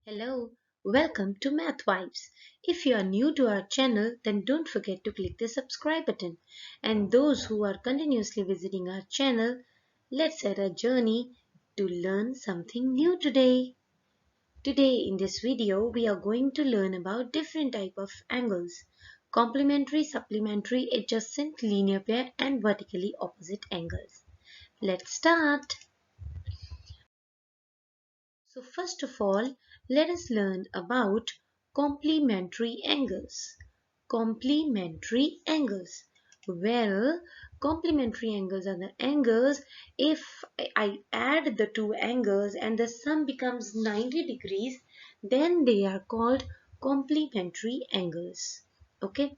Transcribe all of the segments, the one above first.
Hello, welcome to Math Vibes. If you are new to our channel, then don't forget to click the subscribe button. And those who are continuously visiting our channel, let's set a journey to learn something new today. Today in this video, we are going to learn about different type of angles: complementary, supplementary, adjacent, linear pair, and vertically opposite angles. Let's start. So first of all, let us learn about complementary angles. Complementary angles. Well, complementary angles are the angles if I add the two angles and the sum becomes 90 degrees, then they are called complementary angles. Okay?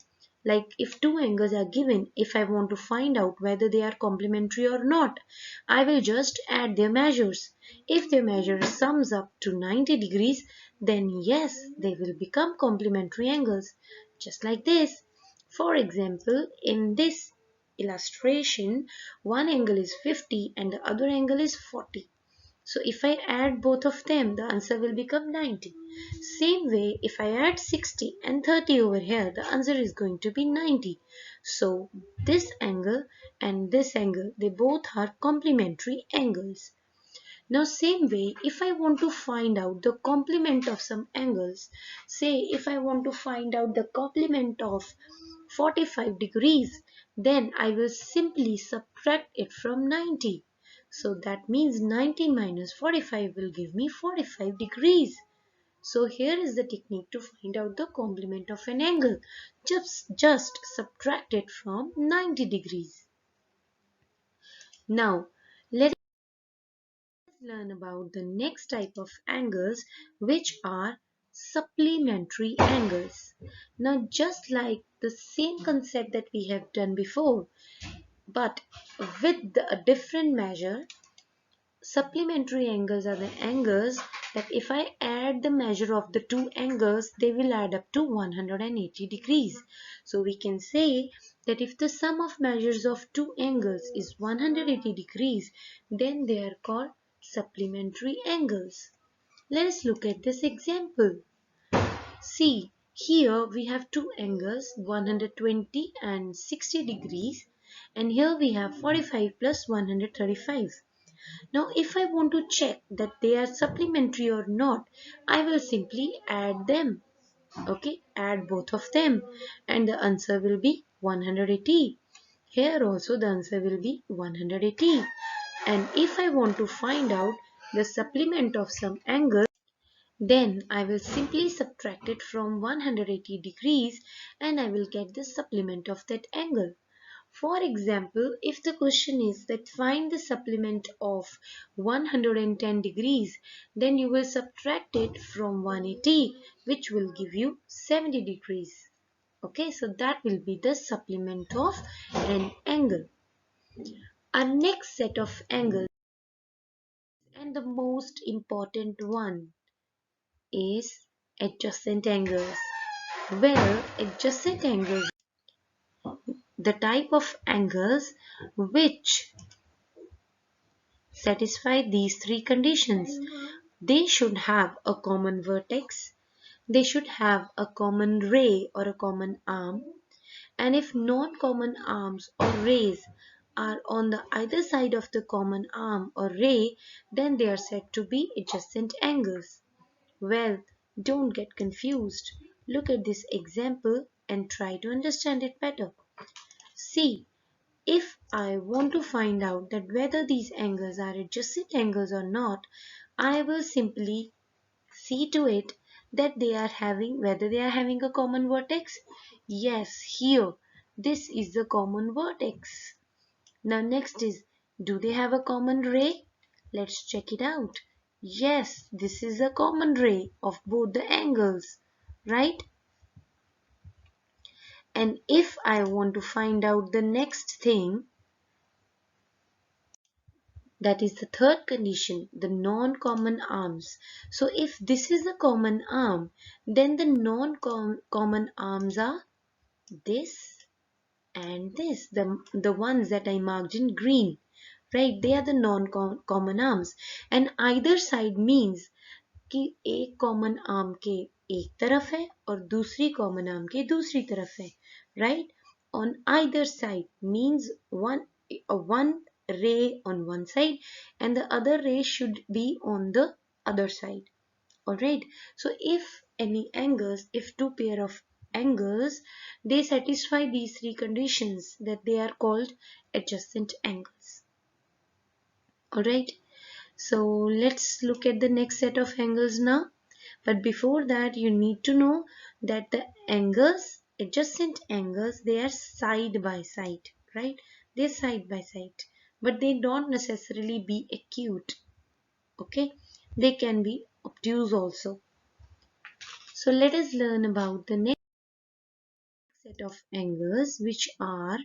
Like if two angles are given, if I want to find out whether they are complementary or not, I will just add their measures. If their measure sums up to 90 degrees, then yes, they will become complementary angles. Just like this. For example, in this illustration, one angle is 50 and the other angle is 40. So if I add both of them, the answer will become 90. Same way, if I add 60 and 30 over here, the answer is going to be 90. So this angle and this angle, they both are complementary angles. Now same way, if I want to find out the complement of some angles, say if I want to find out the complement of 45 degrees, then I will simply subtract it from 90. So that means 90 minus 45 will give me 45 degrees. So here is the technique to find out the complement of an angle. Just subtract it from 90 degrees. Now let us learn about the next type of angles, which are supplementary angles. Now just like the same concept that we have done before, but with a different measure, supplementary angles are the angles that if I add the measure of the two angles, they will add up to 180 degrees. So we can say that if the sum of measures of two angles is 180 degrees, then they are called supplementary angles. Let us look at this example. See, here we have two angles, 120 and 60 degrees, and here we have 45 plus 135. Now if I want to check that they are supplementary or not, I will simply add them. Okay, add both of them and the answer will be 180. Here also the answer will be 180. And if I want to find out the supplement of some angle, then I will simply subtract it from 180 degrees and I will get the supplement of that angle. For example, if the question is that find the supplement of 110 degrees, then you will subtract it from 180, which will give you 70 degrees. Okay, so that will be the supplement of an angle. Our next set of angles, and the most important one, is adjacent angles. Well, adjacent angles, the type of angles which satisfy these three conditions. They should have a common vertex, they should have a common ray or a common arm, and if non-common arms or rays are on the either side of the common arm or ray, then they are said to be adjacent angles. Well, don't get confused. Look at this example and try to understand it better. See, if I want to find out that whether these angles are adjacent angles or not, I will simply see to it that whether they are having a common vertex. Yes, here, this is the common vertex. Now next is, do they have a common ray? Let's check it out. Yes, this is a common ray of both the angles, right? And if I want to find out the next thing, that is the third condition, the non-common arms. So if this is a common arm, then the non-common arms are this and this, the ones that I marked in green, right? They are the non-common arms, and either side means कि एक common arm के एक तरफ है और दूसरी common arm के दूसरी तरफ है, right? On either side means one ray on one side and the other ray should be on the other side. Alright, so if two pair of angles, they satisfy these three conditions, that they are called adjacent angles. Alright, so let's look at the next set of angles now. But before that, you need to know that the angles, adjacent angles, they are side by side, right? They're side by side, but they don't necessarily be acute. Okay, they can be obtuse also. So let us learn about the next set of angles, which are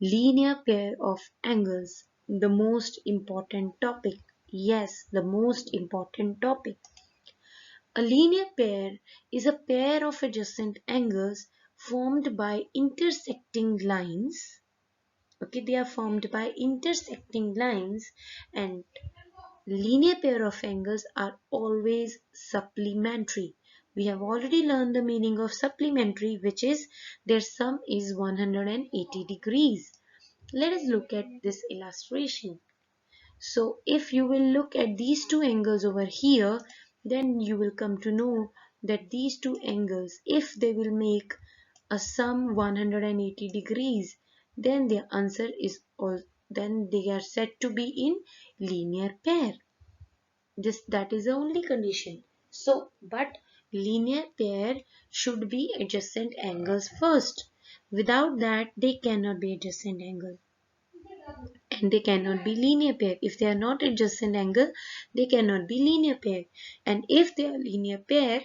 linear pair of angles. The most important topic. Yes, the most important topic. A linear pair is a pair of adjacent angles formed by intersecting lines. Okay, they are formed by intersecting lines, and linear pair of angles are always supplementary. We have already learned the meaning of supplementary, which is their sum is 180 degrees. Let us look at this illustration. So if you will look at these two angles over here, then you will come to know that these two angles, if they will make a sum 180 degrees, then their answer is all, then they are said to be in linear pair. That is the only condition. So, but linear pair should be adjacent angles first. Without that, they cannot be adjacent angle. And they cannot be linear pair. If they are not adjacent angle, they cannot be linear pair. And if they are linear pair,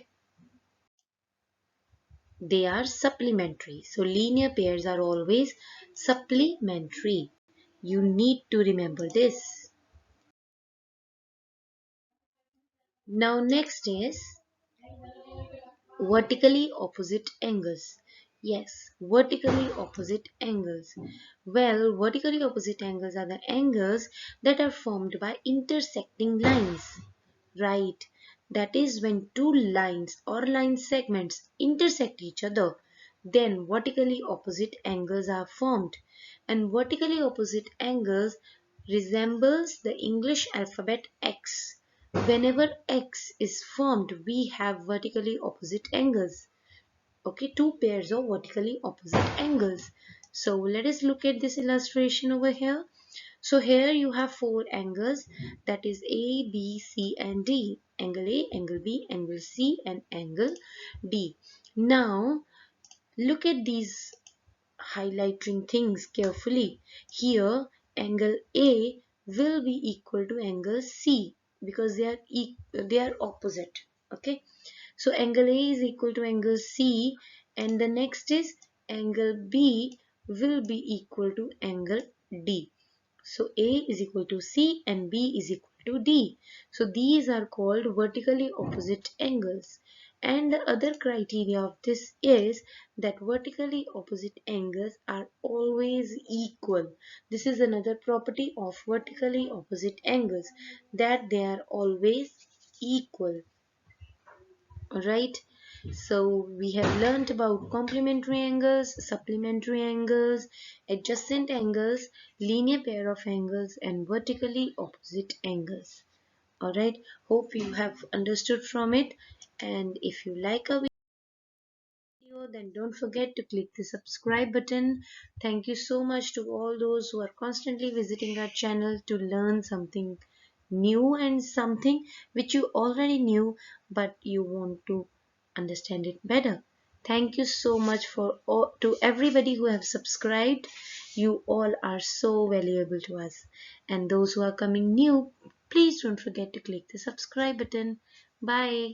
they are supplementary. So linear pairs are always supplementary. You need to remember this. Now next is vertically opposite angles. Yes, vertically opposite angles. Well, vertically opposite angles are the angles that are formed by intersecting lines. Right, that is when two lines or line segments intersect each other, then vertically opposite angles are formed. And vertically opposite angles resembles the English alphabet X. Whenever X is formed, we have vertically opposite angles. Okay, two pairs of vertically opposite angles. So let us look at this illustration over here. So here you have four angles, that is A, B, C and D. Angle A, angle B, angle C and angle D. Now look at these highlighting things carefully. Here angle A will be equal to angle C because they are opposite. Okay, so angle A is equal to angle C, and the next is angle B will be equal to angle D. So A is equal to C and B is equal to D. So these are called vertically opposite angles. And the other criteria of this is that vertically opposite angles are always equal. This is another property of vertically opposite angles, that they are always equal. Alright, so we have learnt about complementary angles, supplementary angles, adjacent angles, linear pair of angles and vertically opposite angles. Alright, hope you have understood from it, and if you like our video, then don't forget to click the subscribe button. Thank you so much to all those who are constantly visiting our channel to learn something new and something which you already knew but you want to understand it better. Thank you so much to everybody who have subscribed. You all are so valuable to us. And those who are coming new, please don't forget to click the subscribe button. Bye.